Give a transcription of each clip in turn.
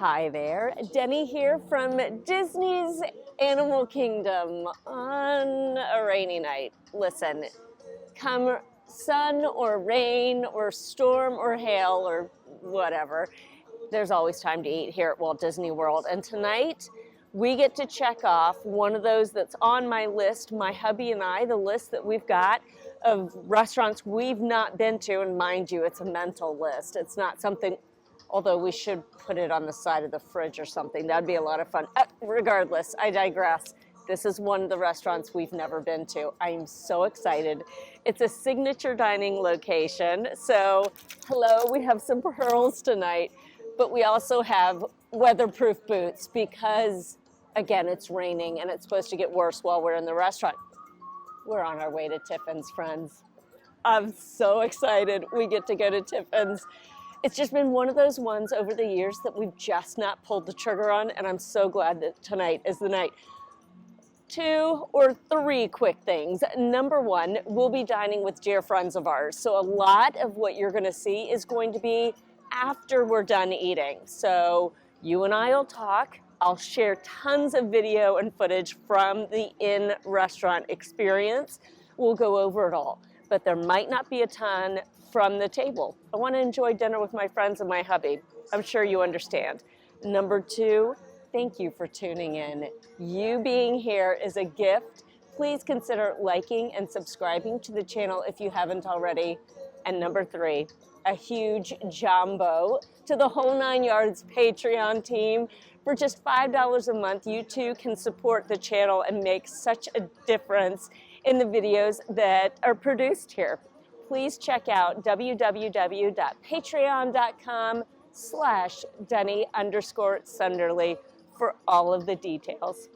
Hi there, Denny here from Disney's Animal Kingdom on a rainy night. Listen, come sun or rain or storm or hail or whatever, there's always time to eat here at Walt Disney World. And tonight we get to check off one of those that's on my list, my hubby and I, the list that we've got of restaurants we've not been to. And mind you, it's a mental list. It's not something, although we should put it on the side of the fridge or something. That'd be a lot of fun. Regardless, I digress. This is one of the restaurants we've never been to. I'm so excited. It's a signature dining location. So, hello, we have some pearls tonight, but we also have weatherproof boots because, again, it's raining and it's supposed to get worse while we're in the restaurant. We're on our way to Tiffins, friends. I'm so excited we get to go to Tiffins. It's just been one of those ones over the years that we've just not pulled the trigger on, and I'm so glad that tonight is the night. 2 or 3 quick things. Number 1, we'll be dining with dear friends of ours. So a lot of what you're gonna see is going to be after we're done eating. So you and I will talk. I'll share tons of video and footage from the in-restaurant experience. We'll go over it all, but there might not be a ton from the table. I want to enjoy dinner with my friends and my hubby. I'm sure you understand. Number 2, thank you for tuning in. You being here is a gift. Please consider liking and subscribing to the channel if you haven't already. And number 3, a huge jumbo to the whole 9 yards Patreon team. For just $5 a month, you too can support the channel and make such a difference in the videos that are produced here. Please check out www.patreon.com/Denny_Sunderly for all of the details.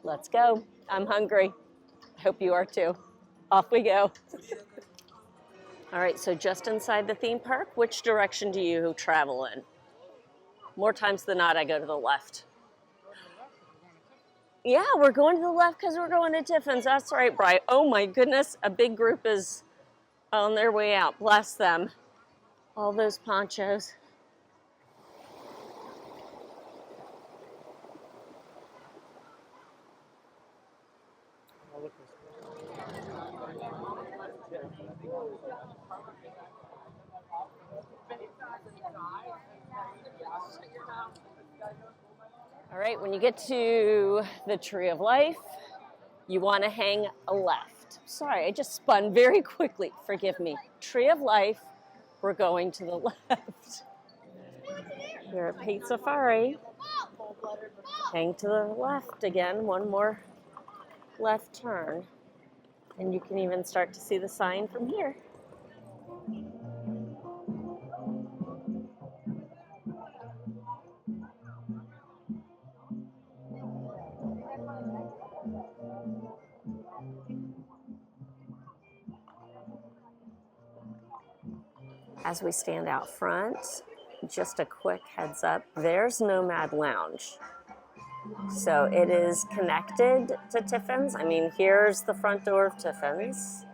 Let's go. I'm hungry. I hope you are too. Off we go. All right, so just inside the theme park, which direction do you travel in? More times than not, I go to the left. Yeah, we're going to the left because we're going to Tiffins. That's right, Bri. Oh my goodness, a big group is on their way out. Bless them. All those ponchos. All right, when you get to the Tree of Life, you want to hang a left. Sorry, I just spun very quickly. Forgive me. Tree of Life, we're going to the left. Here at Pete Safari. Hang to the left again, one more left turn. And you can even start to see the sign from here. As we stand out front, just a quick heads up, there's Nomad Lounge. So it is connected to Tiffins. I mean, here's the front door of Tiffins,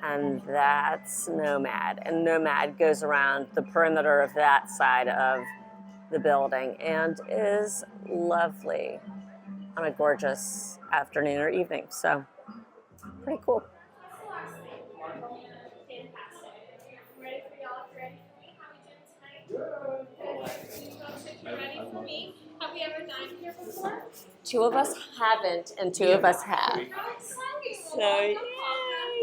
and that's Nomad. And Nomad goes around the perimeter of that side of the building and is lovely on a gorgeous afternoon or evening. So pretty cool. Have we ever dined here before? 2 of us haven't, and 2 of us have. So, yay!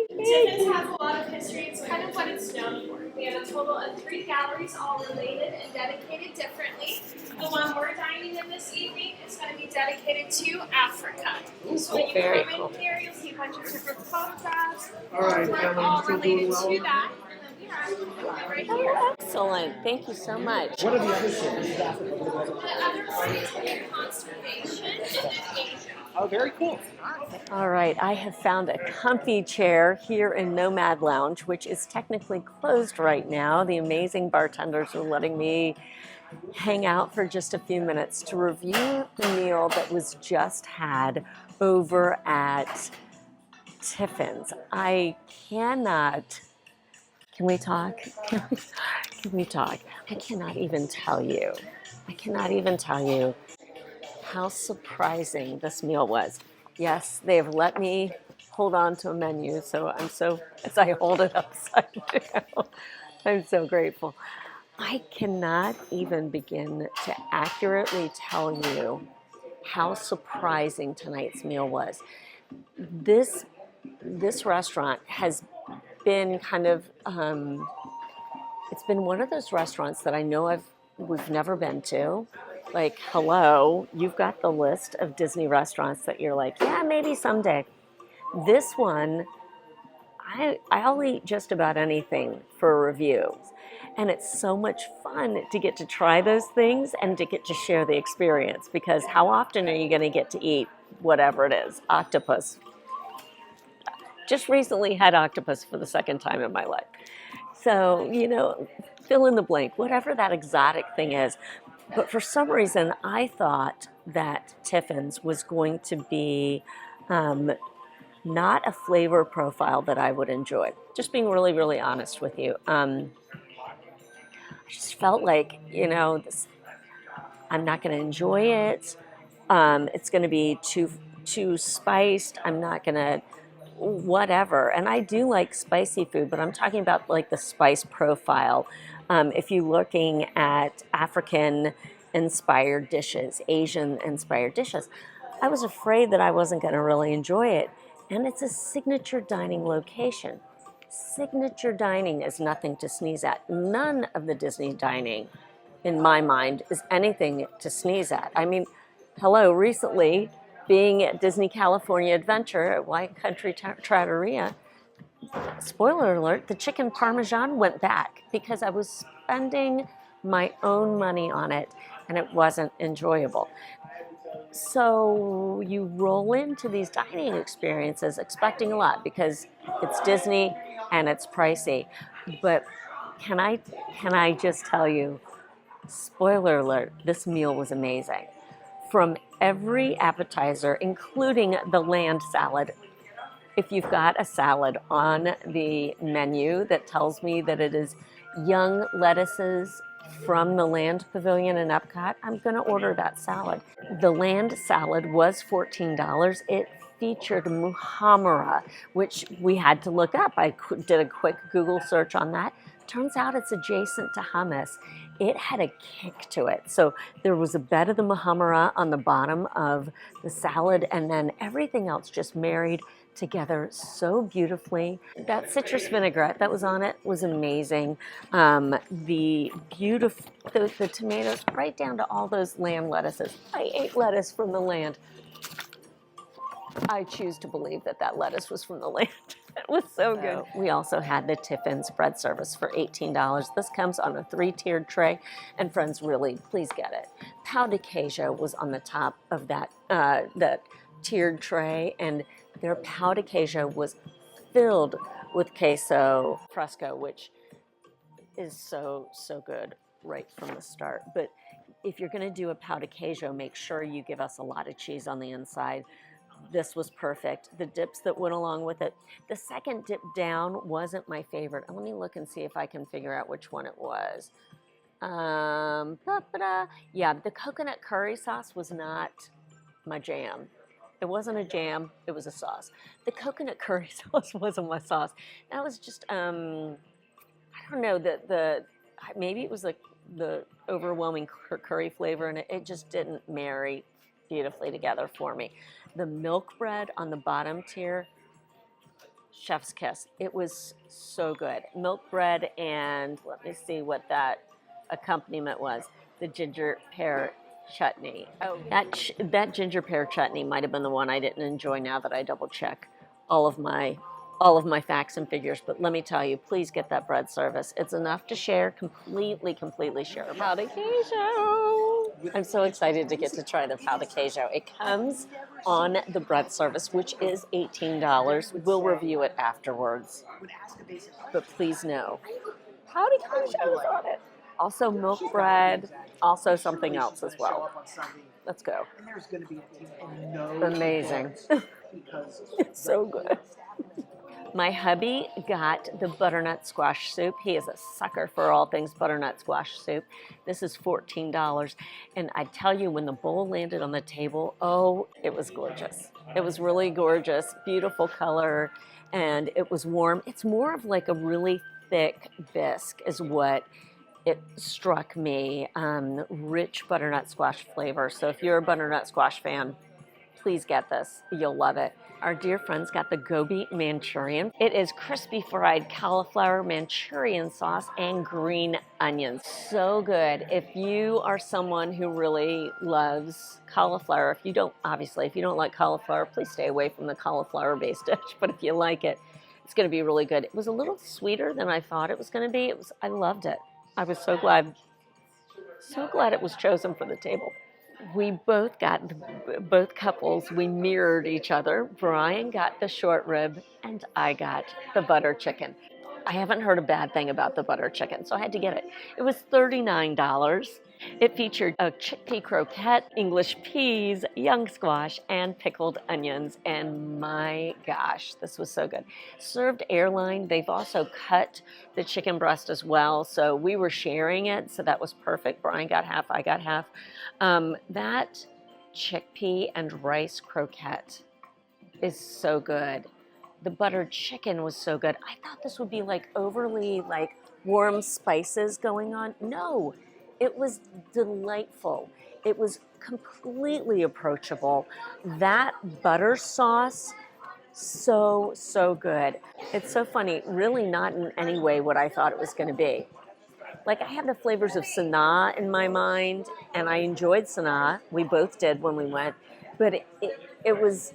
Tiffins has a lot of history. It's kind of what it's known for. We have a total of 3 galleries, all related and dedicated differently. The one we're dining in this evening is going to be dedicated to Africa. So when you come in here, you'll see a bunch of different photographs, all related to that. Right here. Oh, excellent. Thank you so much. What are the other cities? The other one is in conservation and then Asia. Oh, very cool. All right, I have found a comfy chair here in Nomad Lounge, which is technically closed right now. The amazing bartenders are letting me hang out for just a few minutes to review the meal that was just had over at Tiffins. I cannot... Can we talk? we talk. I cannot even tell you. I cannot even tell you how surprising this meal was. Yes, they've let me hold on to a menu, so as I hold it upside down, I'm so grateful. I cannot even begin to accurately tell you how surprising tonight's meal was. This this restaurant has been kind of it's been one of those restaurants that I know we've never been to. Like, hello, you've got the list of Disney restaurants that you're like, yeah, maybe someday. This one, I'll eat just about anything for reviews. And it's so much fun to get to try those things and to get to share the experience, because how often are you going to get to eat whatever it is? Octopus. Just recently had octopus for the second time in my life. So, fill in the blank, whatever that exotic thing is. But for some reason, I thought that Tiffins was going to be not a flavor profile that I would enjoy. Just being really, really honest with you. I just felt like, I'm not going to enjoy it. It's going to be too spiced. I'm not going to whatever. And I do like spicy food, but I'm talking about like the spice profile. If you're looking at African inspired dishes, Asian inspired dishes, I was afraid that I wasn't going to really enjoy it. And it's a signature dining location. Signature dining is nothing to sneeze at. None of the Disney dining, in my mind, is anything to sneeze at. I mean, hello, recently, being at Disney California Adventure at White Country Trattoria, spoiler alert, the chicken parmesan went back because I was spending my own money on it and it wasn't enjoyable. So you roll into these dining experiences expecting a lot because it's Disney and it's pricey. But can I just tell you, spoiler alert, this meal was amazing. From every appetizer, including the land salad. If you've got a salad on the menu that tells me that it is young lettuces from the Land Pavilion in Epcot, I'm going to order that salad. The land salad was $14. It featured muhammara, which we had to look up. I did a quick Google search on that. Turns out it's adjacent to hummus. It had a kick to it. So there was a bed of the muhammara on the bottom of the salad, and then everything else just married together so beautifully. That citrus vinaigrette that was on it was amazing. The tomatoes, right down to all those land lettuces. I ate lettuce from the land. I choose to believe that lettuce was from the land. It was so good. We also had the Tiffins bread service for $18. This comes on a 3-tiered tray, and friends, really, please get it. Pau de queso was on the top of that tiered tray, and their pau de queso was filled with queso fresco, which is so good right from the start. But if you're going to do a pau de queso, make sure you give us a lot of cheese on the inside. This was perfect. The dips that went along with it. The second dip down wasn't my favorite. Let me look and see if I can figure out which one it was. Yeah, the coconut curry sauce was not my jam. It wasn't a jam, it was a sauce. The coconut curry sauce wasn't my sauce. That was just, I don't know, maybe it was like the overwhelming curry flavor, and it just didn't marry beautifully together for me. The milk bread on the bottom tier, chef's kiss. It was so good. Milk bread, and let me see what that accompaniment was. The ginger pear chutney. Oh, that ginger pear chutney might have been the one I didn't enjoy. Now that I double check all of my facts and figures, but let me tell you, please get that bread service. It's enough to share, completely share. Pau de queso. I'm so excited to get to try the pau de queso. It comes on the bread service, which is $18. We'll review it afterwards. But please know, pau de queso is on it. Also milk bread, also something else as well. Let's go. Amazing. It's so good. My hubby got the butternut squash soup. He is a sucker for all things butternut squash soup. This is $14. And I tell you, when the bowl landed on the table, oh, it was gorgeous. It was really gorgeous, beautiful color, and it was warm. It's more of like a really thick bisque is what it struck me. Rich butternut squash flavor. So if you're a butternut squash fan, please get this. You'll love it. Our dear friends got the Gobi Manchurian. It is crispy fried cauliflower Manchurian sauce and green onions. So good. If you are someone who really loves cauliflower, if you don't like cauliflower, please stay away from the cauliflower-based dish. But if you like it, it's going to be really good. It was a little sweeter than I thought it was going to be. I loved it. I was so glad it was chosen for the table. We both couples, we mirrored each other. Brian got the short rib and I got the butter chicken. I haven't heard a bad thing about the butter chicken, so I had to get it. It was $39. It featured a chickpea croquette, English peas, young squash, and pickled onions. And my gosh, this was so good. Served airline. They've also cut the chicken breast as well, so we were sharing it, so that was perfect. Brian got half, I got half. That chickpea and rice croquette is so good. The buttered chicken was so good. I thought this would be like overly like warm spices going on. No, it was delightful. It was completely approachable. That butter sauce, so good. It's so funny, really not in any way what I thought it was going to be. Like, I had the flavors of Sanaa in my mind, and I enjoyed Sanaa. We both did when we went, but it was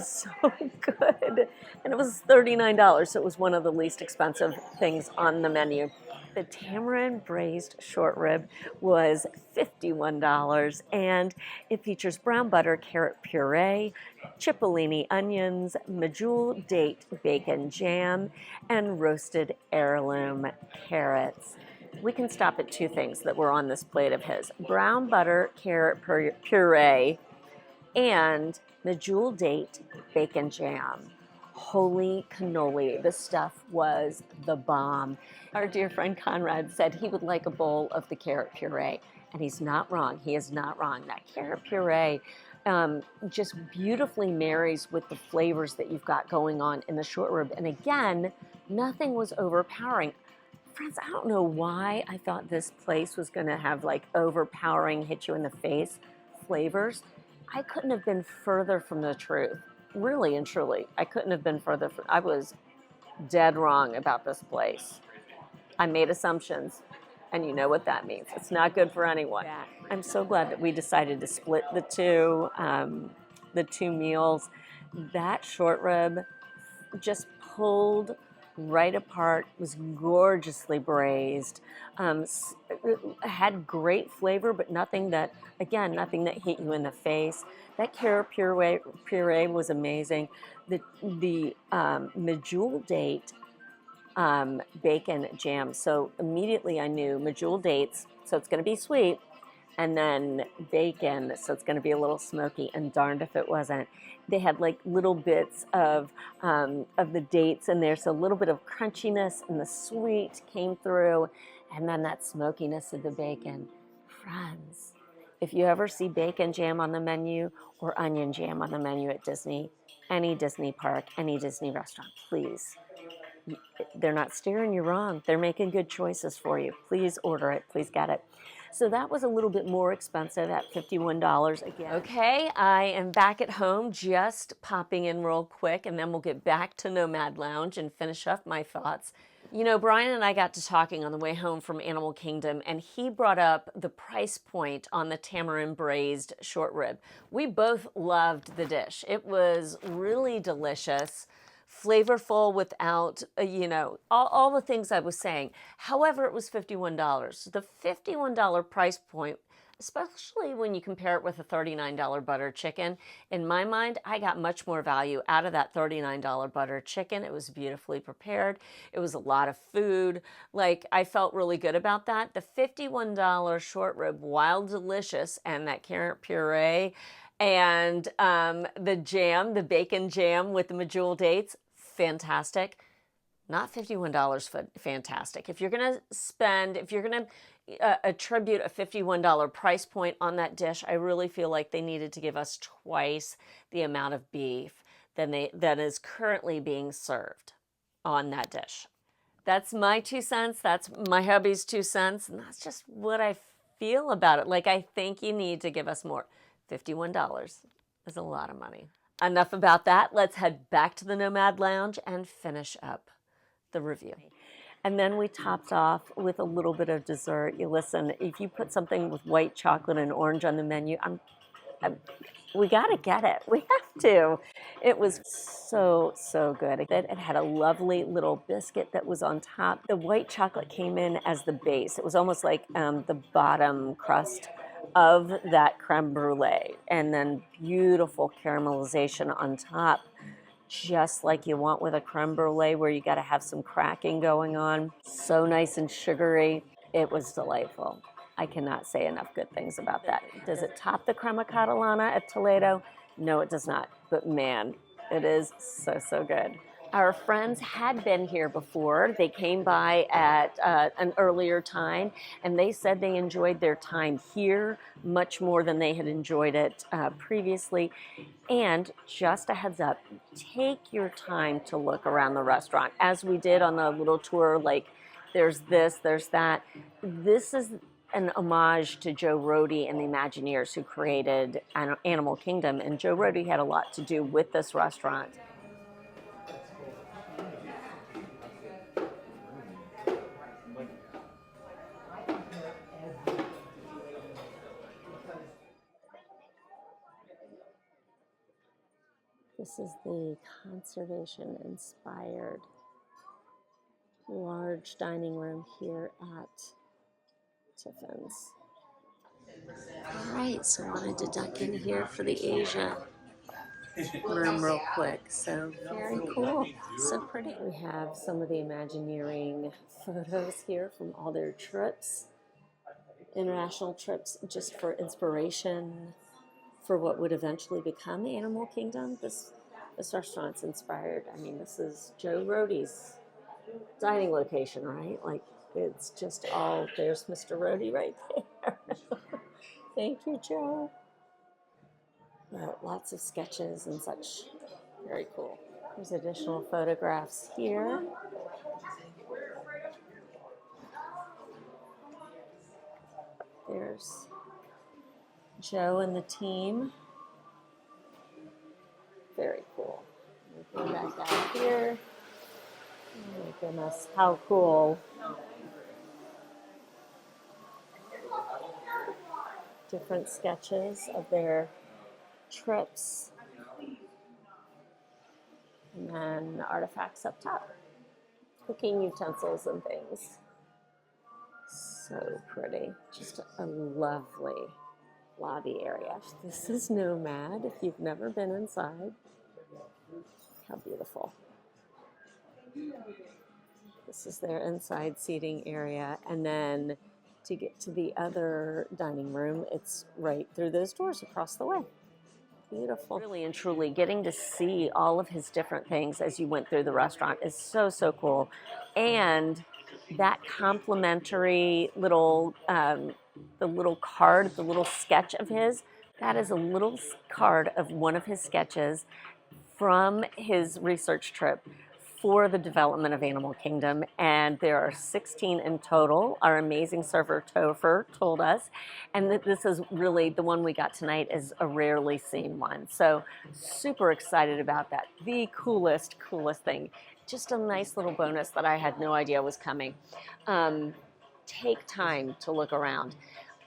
so good, and it was $39, so it was one of the least expensive things on the menu. The tamarind braised short rib was $51, and it features brown butter, carrot puree, cipollini onions, medjool date bacon jam, and roasted heirloom carrots. We can stop at two things that were on this plate of his: brown butter, carrot puree, and medjool date bacon jam. Holy cannoli, this stuff was the bomb. Our dear friend Conrad said he would like a bowl of the carrot puree, and he's not wrong. He is not wrong. That carrot puree just beautifully marries with the flavors that you've got going on in the short rib. And again, nothing was overpowering. Friends, I don't know why I thought this place was going to have like overpowering, hit you in the face flavors. I couldn't have been further from the truth. Really and truly, I couldn't have been further from. I was dead wrong about this place. I made assumptions, and you know what that means. It's not good for anyone. I'm so glad that we decided to split the two meals. That short rib just pulled right apart, was gorgeously braised, had great flavor, but nothing that hit you in the face. That carrot puree was amazing. The medjool date bacon jam. So immediately I knew medjool dates, so it's going to be sweet, and then bacon, so it's going to be a little smoky, and darned if it wasn't. They had like little bits of the dates in there, so a little bit of crunchiness and the sweet came through, and then that smokiness of the bacon. Friends, if you ever see bacon jam on the menu or onion jam on the menu at Disney, any Disney park, any Disney restaurant, please. They're not steering you wrong. They're making good choices for you. Please order it. Please get it. So that was a little bit more expensive at $51 again. Okay, I am back at home, just popping in real quick, and then we'll get back to Nomad Lounge and finish up my thoughts. You know, Brian and I got to talking on the way home from Animal Kingdom, and he brought up the price point on the tamarind braised short rib. We both loved the dish. It was really delicious, flavorful without, all the things I was saying. However, it was $51. The $51 price point, especially when you compare it with a $39 butter chicken, in my mind, I got much more value out of that $39 butter chicken. It was beautifully prepared. It was a lot of food. Like, I felt really good about that. The $51 short rib, while delicious, and that carrot puree, and the jam, the bacon jam with the medjool dates, fantastic. Not $51 fantastic. If you're gonna attribute a $51 price point on that dish, I really feel like they needed to give us twice the amount of beef that is currently being served on that dish. That's my 2 cents. That's my hubby's 2 cents. And that's just what I feel about it. Like, I think you need to give us more. $51 is a lot of money. Enough about that. Let's head back to the Nomad Lounge and finish up the review. And then we topped off with a little bit of dessert. You listen, if you put something with white chocolate and orange on the menu, we got to get it. We have to. It was so, so good. It had a lovely little biscuit that was on top. The white chocolate came in as the base. It was almost like the bottom crust of that creme brulee, and then beautiful caramelization on top, just like you want with a creme brulee, where you got to have some cracking going on. So nice and sugary. It was delightful. I cannot say enough good things about that. Does it top the crema catalana at Toledo? No, it does not. But man, it is so, so good. Our friends had been here before. They came by at an earlier time, and they said they enjoyed their time here much more than they had enjoyed it previously. And just a heads up, take your time to look around the restaurant. As we did on the little tour, like there's this, there's that. This is an homage to Joe Rohde and the Imagineers who created Animal Kingdom, and Joe Rohde had a lot to do with this restaurant. This is the conservation-inspired large dining room here at Tiffins. All right, so I wanted to duck in here for the Asia room real quick. So very cool, so pretty. We have some of the Imagineering photos here from all their trips, international trips, just for inspiration for what would eventually become Animal Kingdom. This restaurant's inspired. I mean, this is Joe Rohde's dining location, right? Like, it's just all, there's Mr. Rohde right there. Thank you, Joe. Lots of sketches and such. Very cool. There's additional photographs here. There's Joe and the team. Very cool. We'll go back out here. Oh my goodness, how cool. Different sketches of their trips. And then artifacts up top. Cooking utensils and things. So pretty. Just a lovely lobby area. This is Nomad, if you've never been inside. How beautiful. This is their inside seating area, and then to get to the other dining room, it's right through those doors across the way. Beautiful. Really and truly getting to see all of his different things as you went through the restaurant is so, so cool. And that complimentary little, the little card, the little sketch of his, that is a little card of one of his sketches from his research trip for the development of Animal Kingdom, and there are 16 in total. Our amazing server Topher told us, and this is really the one we got tonight is a rarely seen one. So super excited about that. The coolest thing. Just a nice little bonus that I had no idea was coming. Take time to look around.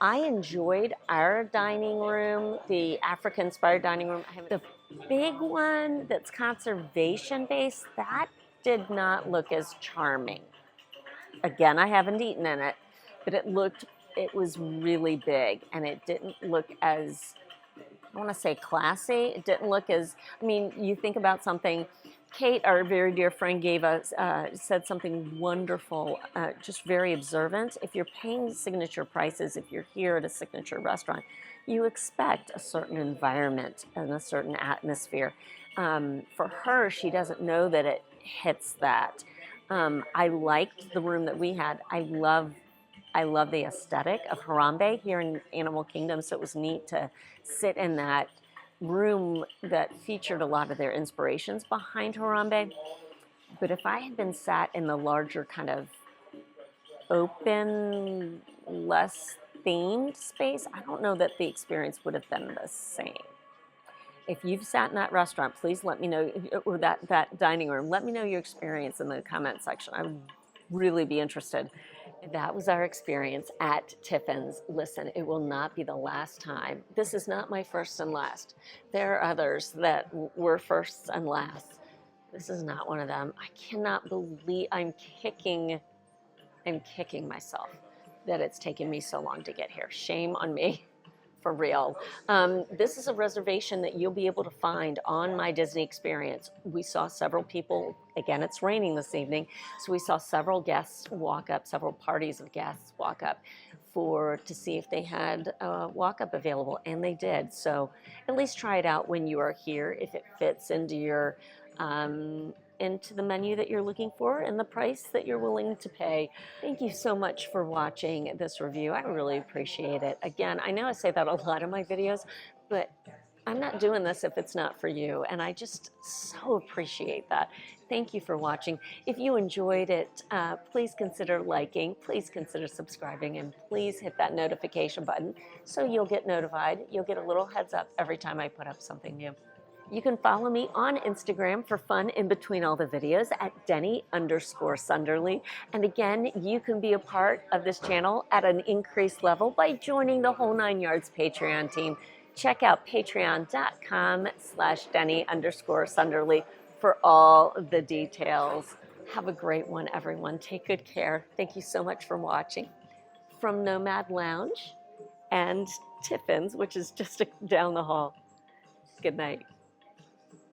I enjoyed our dining room, the Africa-inspired dining room. The big one that's conservation-based, that did not look as charming. Again, I haven't eaten in it, but it was really big, and it didn't look as, I want to say classy. It didn't look as, I mean, you think about something, Kate, our very dear friend, said something wonderful, just very observant. If you're paying signature prices, if you're here at a signature restaurant, you expect a certain environment and a certain atmosphere. For her, she doesn't know that hits that. I liked the room that we had. I love the aesthetic of Harambe here in Animal Kingdom, so it was neat to sit in that room that featured a lot of their inspirations behind Harambe. But if I had been sat in the larger kind of open, less themed space, I don't know that the experience would have been the same. If you've sat in that restaurant, please let me know, or that dining room, let me know your experience in the comment section. I would really be interested. That was our experience at Tiffins. Listen, it will not be the last time. This is not my first and last. There are others that were firsts and lasts. This is not one of them. I cannot believe I'm kicking myself that it's taken me so long to get here. Shame on me. For real. This is a reservation that you'll be able to find on My Disney Experience. We saw several people, again, it's raining this evening, so we saw several guests walk up, several parties of guests walk up to see if they had a walk-up available, and they did. So at least try it out when you are here, if it fits into your into the menu that you're looking for and the price that you're willing to pay. Thank you so much for watching this review. I really appreciate it. Again, I know I say that a lot in my videos, but I'm not doing this if it's not for you, and I just so appreciate that. Thank you for watching. If you enjoyed it, please consider liking, please consider subscribing, and please hit that notification button so you'll get notified. You'll get a little heads up every time I put up something new. You can follow me on Instagram for fun in between all the videos at Denny_Sunderly. And again, you can be a part of this channel at an increased level by joining the Whole 9 Yards Patreon team. Check out patreon.com/Denny_Sunderly for all the details. Have a great one, everyone. Take good care. Thank you so much for watching. From Nomad Lounge and Tiffins, which is just down the hall. Good night.